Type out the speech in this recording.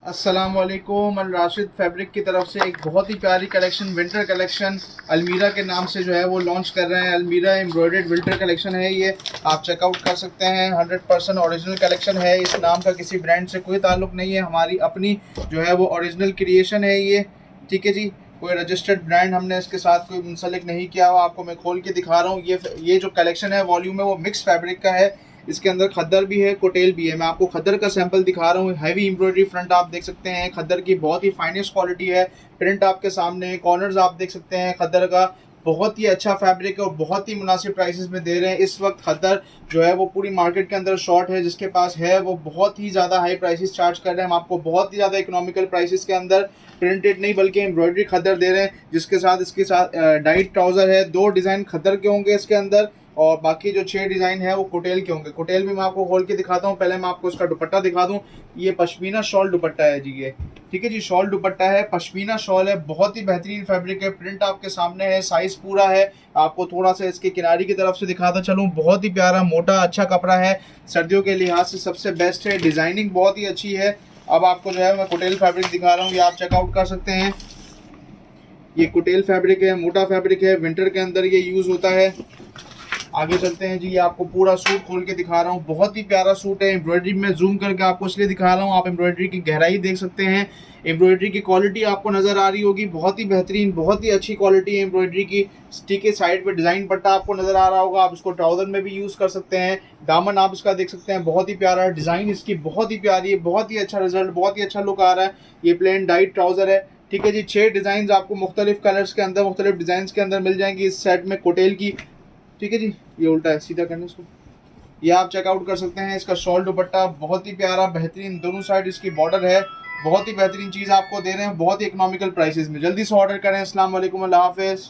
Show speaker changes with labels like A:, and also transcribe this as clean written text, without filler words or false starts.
A: अस्सलामुअलैकुम। राशिद फैब्रिक की तरफ से एक बहुत ही प्यारी कलेक्शन, विंटर कलेक्शन अलमीरा के नाम से जो है वो लॉन्च कर रहे हैं। अलमीरा एम्ब्रॉयडर्ड विंटर कलेक्शन है ये, आप चेकआउट कर सकते हैं। 100% ओरिजिनल कलेक्शन है। इस नाम का किसी ब्रांड से कोई ताल्लुक नहीं है, हमारी अपनी जो है वो ओरिजिनल क्रिएशन है ये। ठीक है जी, कोई रजिस्टर्ड ब्रांड हमने इसके साथ कोई मुंसलिक नहीं किया हुआ। आपको मैं खोल के दिखा रहा हूँ। ये जो कलेक्शन है वॉल्यूम है वो मिक्स फैब्रिक का है। इसके अंदर खद्दर भी है, कोटेल भी है। मैं आपको खद्दर का सैंपल दिखा रहा हूँ। हैवी एम्ब्रॉयडरी फ्रंट आप देख सकते हैं, खद्दर की बहुत ही फाइनेस्ट क्वालिटी है। प्रिंट आपके सामने, कॉर्नर्स आप देख सकते हैं खद्दर का। बहुत ही अच्छा फैब्रिक है और बहुत ही मुनासिब प्राइसेस में दे रहे हैं। इस वक्त खद्दर जो है वो पूरी मार्केट के अंदर शॉर्ट है, जिसके पास है वो बहुत ही ज़्यादा हाई प्राइसेस चार्ज कर रहे हैं। हम आपको बहुत ही ज़्यादा इकोनॉमिकल प्राइसेस के अंदर प्रिंटेड नहीं बल्कि एम्ब्रॉयडरी खद्दर दे रहे हैं, जिसके साथ इसके साथ डाइट ट्राउज़र है। 2 डिज़ाइन खद्दर के होंगे इसके अंदर और बाकी जो 6 डिज़ाइन है वो कोटेल के होंगे। कोटेल भी मैं आपको खोल के दिखाता हूँ। पहले मैं आपको इसका दुपट्टा दिखा दूँ। ये पश्मीना शॉल दुपट्टा है जी ये। ठीक है जी, शॉल दुपट्टा है, पश्मीना शॉल है, बहुत ही बेहतरीन फैब्रिक है। प्रिंट आपके सामने है, साइज पूरा है। आपको थोड़ा सा इसके किनारी की तरफ से दिखाता चलूँ। बहुत ही प्यारा मोटा अच्छा कपड़ा है, सर्दियों के लिहाज से सबसे बेस्ट है। डिज़ाइनिंग बहुत ही अच्छी है। अब आपको जो है मैं कोटेल फैब्रिक दिखा रहा हूँ, ये आप चेकआउट कर सकते हैं। ये कोटेल फैब्रिक है, मोटा फैब्रिक है, विंटर के अंदर ये यूज़ होता है। आगे चलते हैं जी, ये आपको पूरा सूट खोल के दिखा रहा हूँ। बहुत ही प्यारा सूट है। एम्ब्रॉयडरी में जूम करके आपको इसलिए दिखा रहा हूँ, आप एम्ब्रॉयडरी की गहराई देख सकते हैं। एम्ब्रॉयडरी की क्वालिटी आपको नज़र आ रही होगी, बहुत ही बेहतरीन, बहुत ही अच्छी क्वालिटी है एम्ब्रॉयडरी की। ठीक है, साइड पे डिज़ाइन पट्टा आपको नज़र आ रहा होगा, आप इसको ट्राउज़र में भी यूज़ कर सकते हैं। दामन आप इसका देख सकते हैं, बहुत ही प्यारा है। डिज़ाइन इसकी बहुत ही प्यारी है, बहुत ही अच्छा रिजल्ट, बहुत ही अच्छा लुक आ रहा है। ये प्लेन डाइट ट्राउज़र है। ठीक है जी, 6 डिज़ाइन आपको मुख्तलिफ कलर्स के अंदर, मुख्तलिफ डिज़ाइन के अंदर मिल जाएंगी इस सेट में कोटेल की। ठीक है जी, ये उल्टा है, सीधा करने इसको। ये आप चेकआउट कर सकते हैं। इसका शॉल दुपट्टा बहुत ही प्यारा बेहतरीन, दोनों साइड इसकी बॉर्डर है। बहुत ही बेहतरीन चीज़ आपको दे रहे हैं, बहुत ही इकोनॉमिकल प्राइसेस में। जल्दी से ऑर्डर करें। अस्सलाम वालेकुम, अल्लाह हाफिज़।